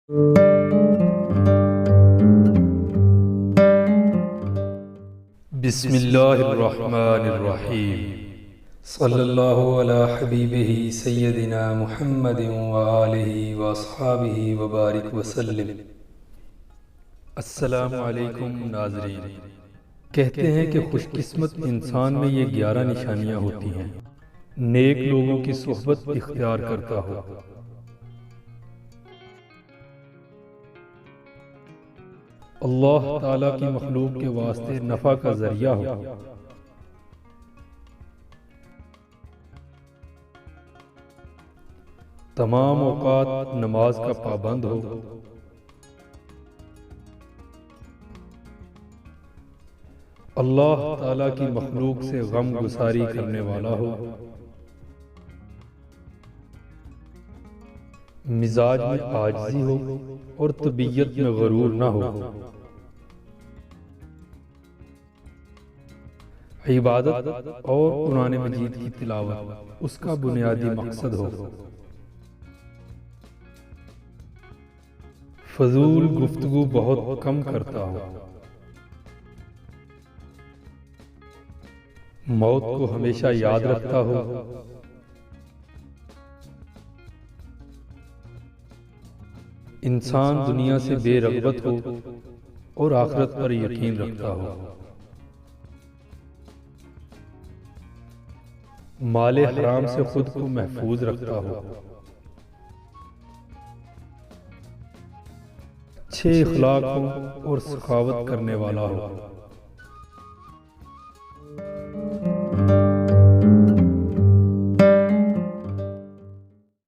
بسم اللہ الرحمن الرحیم صلی اللہ علی حبیبہ سیدنا محمد وآلہ واصحابہ وبارک وسلم۔ السلام علیکم ناظرین۔ کہتے ہیں کہ خوش قسمت انسان میں یہ 11 نشانیاں ہوتی ہیں۔ نیک لوگوں کی صحبت اختیار کرتا ہو، اللہ تعالیٰ کی مخلوق کے واسطے نفع کا ذریعہ ہو، تمام اوقات نماز کا پابند ہو، اللہ تعالیٰ کی مخلوق سے غم گساری کرنے والا ہو، مزاج میں عاجزی ہو اور طبیعت میں غرور نہ ہو، عبادت اور قرآن مجید کی تلاوت اس کا بنیادی مقصد ہو، فضول گفتگو بہت کم کرتا ہو، موت کو ہمیشہ یاد رکھتا ہو، انسان دنیا سے بے رغبت ہو اور آخرت پر یقین رکھتا ہو، مال حرام سے خود کو محفوظ رکھتا ہو، اچھے اخلاق ہو اور سخاوت کرنے والا ہو،